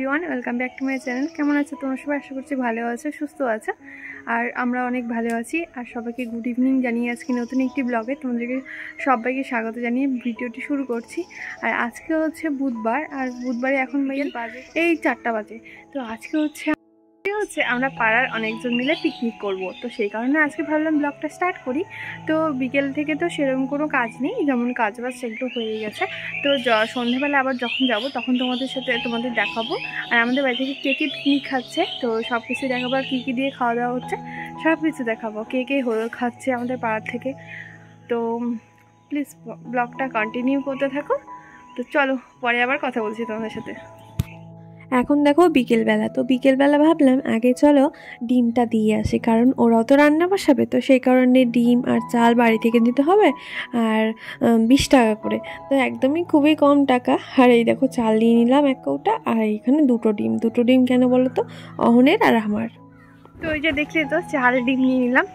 Everyone, welcome back to my channel. কেমন আছো তোমরা সবাই? আশা করছি ভালো আছো, সুস্থ আছো, আর আমরা অনেক ভালো আছি। আর সবাইকে গুড ইভিনিং জানিয়ে আজকে নতুন একটি ব্লগে তোমাদেরকে সবাইকে স্বাগত জানিয়ে ভিডিওটি শুরু করছি। আর আজকে হচ্ছে বুধবার, আর বুধবারে এখন বাজে এই 4টা বাজে। তো আজকে হচ্ছে আমরা পাড়ার অনেকজন মিলে পিকনিক করব, তো সেই কারণে আজকে ভাবলাম ব্লগটা স্টার্ট করি। তো বিকেল থেকে তো সেরকম কোনো কাজ নেই, যেমন কাজ বাজ সেগুলো হয়ে গেছে। তো সন্ধ্যাবেলা আবার যখন যাব তখন তোমাদের দেখাবো। আর আমাদের বাড়ি থেকে কে কে পিকনিক খাচ্ছে তো সব কিছু দেখাবো, আর কী কী দিয়ে খাওয়া দাওয়া হচ্ছে সব কিছু দেখাবো, কে কে খাচ্ছে আমাদের পাড়ার থেকে। তো প্লিজ ব্লগটা কন্টিনিউ করতে থাকো। তো চলো, পরে আবার কথা বলছি তোমাদের সাথে। এখন দেখো বিকেলবেলা, তো বিকেলবেলা ভাবলাম আগে চলো ডিমটা দিয়ে আসি, কারণ ওরাও তো রান্না বসাবে, তো সেই কারণে ডিম আর চাল বাড়ি থেকে দিতে হবে। আর 20 টাকা করে, তো একদমই খুবই কম টাকা। আর এই দেখো চাল নিয়ে নিলাম 1 কৌটা, আর এখানে দুটো ডিম কেন বলো তো, অহনের আর আমার। তো ওই যে দেখলে তো 4 ডিম নিয়ে নিলাম।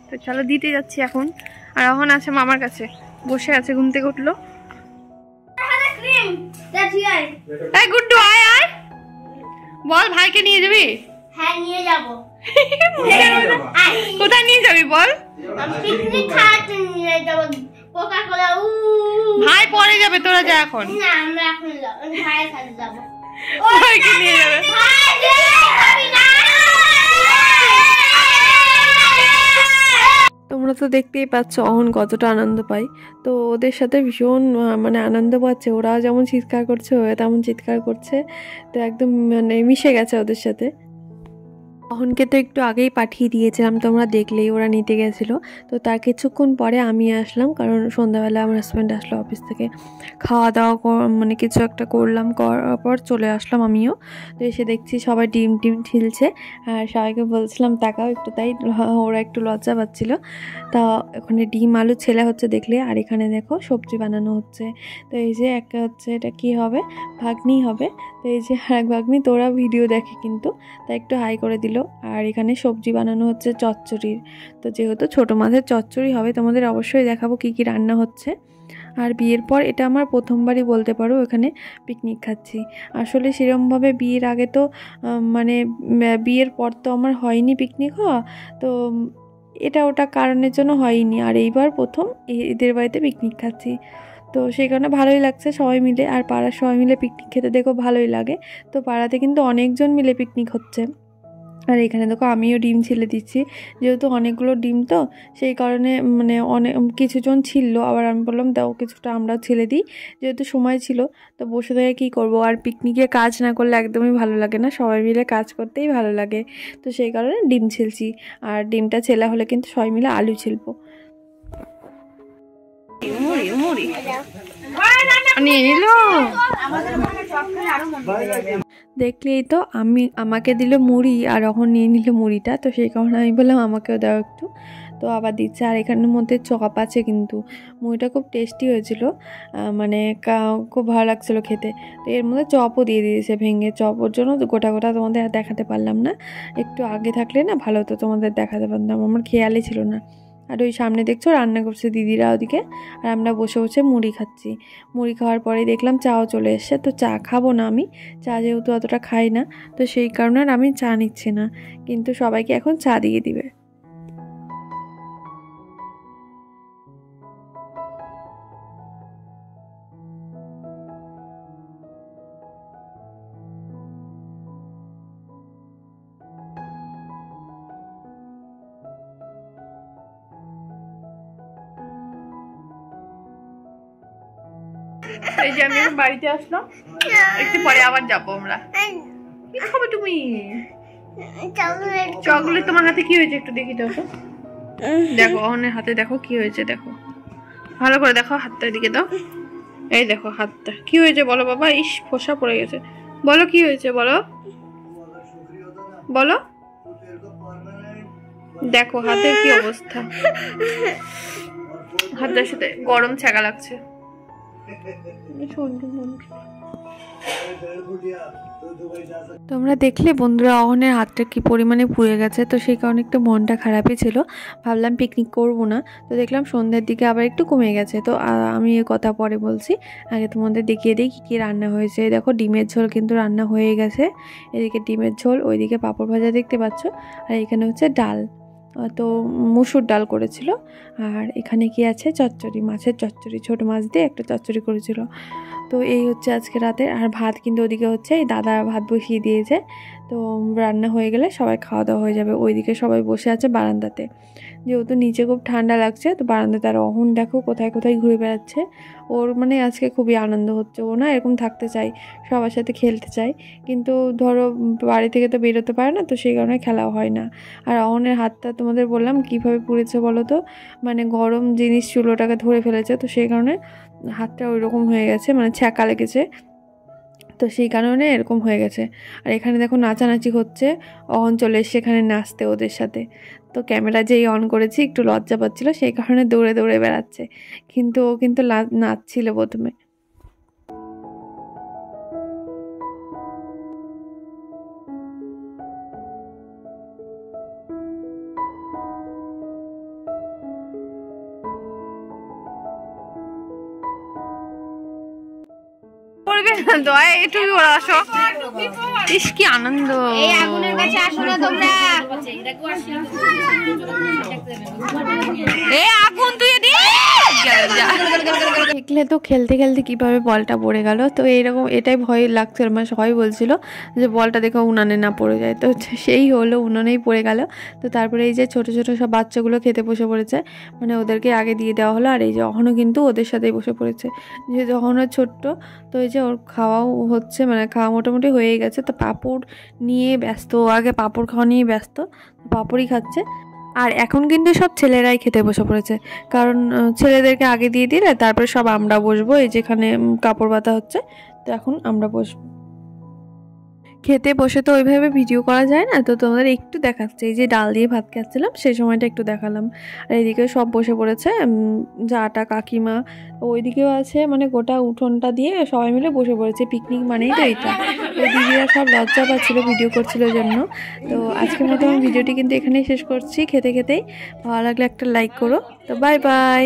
তো চলো দিতে যাচ্ছি এখন। আর অহন আছে মামার কাছে বসে আছে, ঘুম থেকে উঠলো। এই গুড্ডু আয় আয়, বল ভাইকে নিয়ে যাবি? হ্যাঁ নিয়ে যাব। কোথায় নিয়ে যাবি বল? পিকনিক খাওয়াতে নিয়ে যাব। কোকা-কোলা। ভাই পরে যাবে, তোরা যা এখন। না আমরা এখন যাব, ভাইয়ের সাথে যাব। ভাইকে নিয়ে যাবে। তোমরা তো দেখতেই পাচ্ছ অহন কতটা আনন্দ পায়। তো ওদের সাথে ভীষণ মানে আনন্দ পাচ্ছে, ওরা যেমন চিৎকার করছে ও তেমন চিৎকার করছে। তো একদম মানে মিশে গেছে ওদের সাথে। অহনকে তো একটু আগেই পাঠিয়ে দিয়েছিলাম, তোমরা দেখলেই, ওরা নিতে গেছিলো। তো তার কিছুক্ষণ পরে আমি আসলাম, কারণ সন্ধ্যাবেলা আমার হাজব্যান্ড আসলো অফিস থেকে। খাওয়া দাওয়া মানে কিছু একটা করলাম, করার পর চলে আসলাম আমিও। তো এসে দেখছি সবাই ডিম ছিলছে, আর সবাইকে বলছিলাম তাকাও একটু, তাই ওরা একটু লজ্জা পাচ্ছিল। তা ওখানে ডিম আলু ছেলে হচ্ছে দেখলে, আর এখানে দেখো সবজি বানানো হচ্ছে। তো এই যে একটা হচ্ছে, এটা কি হবে, ভাগ্নি হবে। তো এই যে আর এক ভাগ্নি, তোরা ভিডিও দেখে কিন্তু, তাই একটু হাই করে দিল। আর এখানে সবজি বানানো হচ্ছে চচ্চড়ির। তো যেহেতু ছোটো মাছের চচ্চড়ি হবে, তোমাদের অবশ্যই দেখাবো কি কি রান্না হচ্ছে। আর বিয়ের পর এটা আমার প্রথমবারই বলতে পারো এখানে পিকনিক খাচ্ছি। আসলে সেরকমভাবে বিয়ের আগে তো মানে বিয়ের পর তো আমার হয়নি পিকনিক হওয়া, তো এটা ওটা কারণের জন্য হয়নি। আর এইবার প্রথম এদের বাড়িতে পিকনিক খাচ্ছি, তো সেই কারণে ভালোই লাগছে সবাই মিলে। আর পাড়ার সবাই মিলে পিকনিক খেতে দেখো ভালোই লাগে। তো পাড়াতে কিন্তু অনেকজন মিলে পিকনিক হচ্ছে। আর এখানে দেখো আমিও ডিম ছিলে দিচ্ছি, যেহেতু অনেকগুলো ডিম, তো সেই কারণে মানে অনেক কিছুজন ছিল। আবার আমি বললাম দাও কিছুটা আমরাও ছিলে দিই, যেহেতু সময় ছিল। তো বসে থেকে কী করবো, আর পিকনিকে কাজ না করলে একদমই ভালো লাগে না, সবাই মিলে কাজ করতেই ভালো লাগে। তো সেই কারণে ডিম ছিলছি, আর ডিমটা ছেলা হলে কিন্তু সবাই মিলে আলু ছিলবো। নিয়ে নিল, দেখলেই তো আমাকে দিল মুড়ি, আর এখন নিয়ে নিল মুড়িটা। তো সেই কারণে আমি বললাম আমাকেও দাও একটু, তো আবার দিচ্ছে। আর এখানের মধ্যে চপ আছে, কিন্তু মুড়িটা খুব টেস্টি হয়েছিল, মানে খুব ভালো লাগছিলো খেতে। তো এর মধ্যে চপও দিয়ে দিয়েছে ভেঙে, চপ ওর জন্য গোটা গোটা তোমাদের দেখাতে পারলাম না। একটু আগে থাকলে না ভালো হতো, তোমাদের দেখাতে পারতাম, আমার খেয়ালই ছিল না। আর ওই সামনে দেখছো রান্না করছে দিদিরা ওদিকে, আর আমরা বসে বসে মুড়ি খাচ্ছি। মুড়ি খাওয়ার পরে দেখলাম চাও চলে এসছে। তো চা খাবো না আমি, চা যেহেতু অতটা খাই না, তো সেই কারণে আর আমি চা নিচ্ছি না, কিন্তু সবাইকে এখন চা দিয়ে দিবে। এই যে আমি বাড়িতে আসলাম, একটু পরে আবার যাবো আমরা। কি খাবো তুমি? চকলেট। তোমার হাতে কি হয়েছে একটু দেখি তো, দেখো অহনের হাতে দেখো কি হয়েছে, দেখো ভালো করে দেখো হাতটার দিকে দাও। এই দেখো হাতটা কি হয়েছে বলো বাবা, ইস ফোসা পড়ে গেছে। বলো কি হয়েছে, বলো বলো। দেখো হাতের কি অবস্থা, হাতটার সাথে গরম ছ্যাঁকা লাগছে। তোমরা দেখলে বন্ধুরা অহনের হাতটা কি পরিমাণে পুড়ে গেছে, তো সেই কারণে একটু মনটা খারাপই ছিল। ভাবলাম পিকনিক করব না, তো দেখলাম সন্ধ্যের দিকে আবার একটু কমে গেছে। তো আমি এই কথা পরে বলছি, আগে তোমাদের দেখিয়ে দিই কী কী রান্না হয়েছে। দেখো ডিমের ঝোল কিন্তু রান্না হয়ে গেছে, এদিকে ডিমের ঝোল, ওইদিকে পাঁপড় ভাজা দেখতে পাচ্ছ, আর এখানে হচ্ছে ডাল, তো মুসুর ডাল করেছিল। আর এখানে কি আছে, চচ্চড়ি, মাছের চচ্চড়ি, ছোটো মাছ দিয়ে একটা চচ্চড়ি করেছিল। তো এই হচ্ছে আজকে রাতে। আর ভাত কিন্তু ওদিকে হচ্ছে এই দাদা ভাত বসিয়ে দিয়েছে, তো রান্না হয়ে গেলে সবাই খাওয়া দাওয়া হয়ে যাবে। ওইদিকে সবাই বসে আছে বারান্দাতে, যেহেতু নিচে খুব ঠান্ডা লাগছে, তো বারান্দাতে। আর অহন দেখো কোথায় কোথায় ঘুরে বেড়াচ্ছে, ওর মানে আজকে খুবই আনন্দ হচ্ছে। ও না এরকম থাকতে চাই, সবার সাথে খেলতে চাই, কিন্তু ধরো বাড়ি থেকে তো বেরোতে পারে না, তো সেই কারণে খেলাও হয় না। আর অহনের হাতটা তোমাদের বললাম কীভাবে পুড়েছে বলো তো, মানে গরম জিনিস চুলোটাকে ধরে ফেলেছে, তো সেই কারণে হাতটা ওই রকম হয়ে গেছে, মানে ছ্যাঁকা লেগেছে, তো সেই কারণে এরকম হয়ে গেছে। আর এখানে দেখো নাচানাচি হচ্ছে, অহন চলে এসছে এখানে নাচতে ওদের সাথে। তো ক্যামেরা যেই অন করেছি একটু লজ্জা পাচ্ছিলো, সেই কারণে দৌড়ে দৌড়ে বেড়াচ্ছে, কিন্তু ও কিন্তু নাচছিল প্রথমে। দয়া একটু আসো, ইস কি আনন্দ, এই আগুনের কাছে আসো না তোমরা। এ আগুন তুই দেখলে তো খেলতে খেলতে কিভাবে বলটা পড়ে গেল। তো এইরকম এটাই ভয় লাগছিল, মানে সবাই বলছিল যে বলটা দেখে উনানে না পড়ে যায়, তো সেই হলো, উনানেই পড়ে গেল। তো তারপরে এই যে ছোট ছোট সব বাচ্চাগুলো খেতে বসে পড়েছে, মানে ওদেরকে আগে দিয়ে দেওয়া হলো। আর এই যে অহনও কিন্তু ওদের সাথেই বসে পড়েছে, যেহেতু অহনও ছোট্ট, তো এই যে ওর খাওয়াও হচ্ছে, মানে খাওয়া মোটামুটি হয়ে গেছে। তো পাঁপড় নিয়ে ব্যস্ত, আগে পাঁপড় খাওয়া নিয়ে ব্যস্ত, পাঁপড়ই খাচ্ছে। আর এখন কিন্তু সব ছেলেরাই খেতে বসে পড়েছে, কারণ ছেলেদেরকে আগে দিয়ে দিলে তারপরে সব আমরা বসবো, এই যেখানে কাপড় বাঁধা হচ্ছে, তো এখন আমরা বসবো। খেতে বসে তো ওইভাবে ভিডিও করা যায় না, তো তোমাদের একটু দেখাচ্ছে, এই যে ডাল দিয়ে ভাত খাচ্ছিলাম সেই সময়টা একটু দেখালাম। আর এইদিকে সব বসে পড়েছে, যাটা কাকিমা ওইদিকেও আছে, মানে গোটা উঠোনটা দিয়ে সবাই মিলে বসে পড়েছে। পিকনিক মানেই তো এইটা। ওই দিদিরা সব লজ্জা পাচ্ছিলো ভিডিও করছিল জন্য। তো আজকের মতো আমি ভিডিওটি কিন্তু এখানেই শেষ করছি, খেতে খেতেই। ভালো লাগলে একটা লাইক করো। তো বাই বাই।